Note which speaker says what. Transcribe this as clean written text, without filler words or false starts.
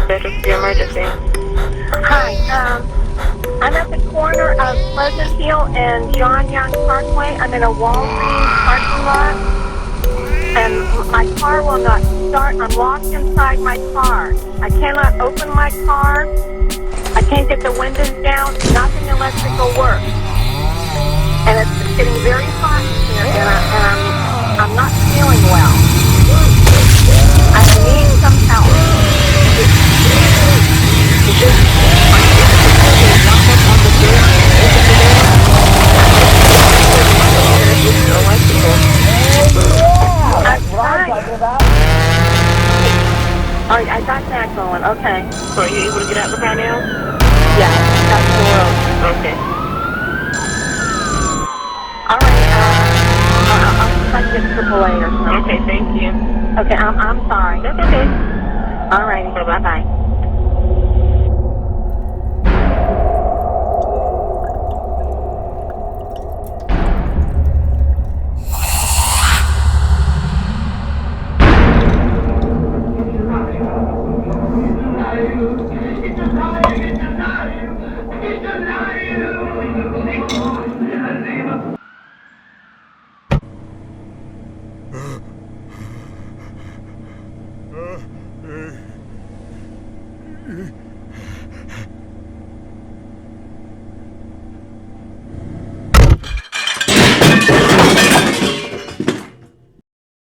Speaker 1: This is the emergency.
Speaker 2: Hi, I'm at the corner of Pleasant Hill and John Young Parkway. I'm in a Walgreens parking lot, and my car will not start. I'm locked inside my car. I cannot open my car. I can't get the windows down. Nothing electrical works. And it's getting very hot in here, and I'm not feeling well. I need some help. All right, I got that going. Okay.
Speaker 1: So are you able to get out the car now?
Speaker 2: Yeah, that's the road.
Speaker 1: Okay.
Speaker 2: All right. I'll try to get AAA or something.
Speaker 1: Okay, thank you.
Speaker 2: Okay, I'm sorry.
Speaker 1: That's okay.
Speaker 2: All righty. Bye-bye.
Speaker 3: Uh,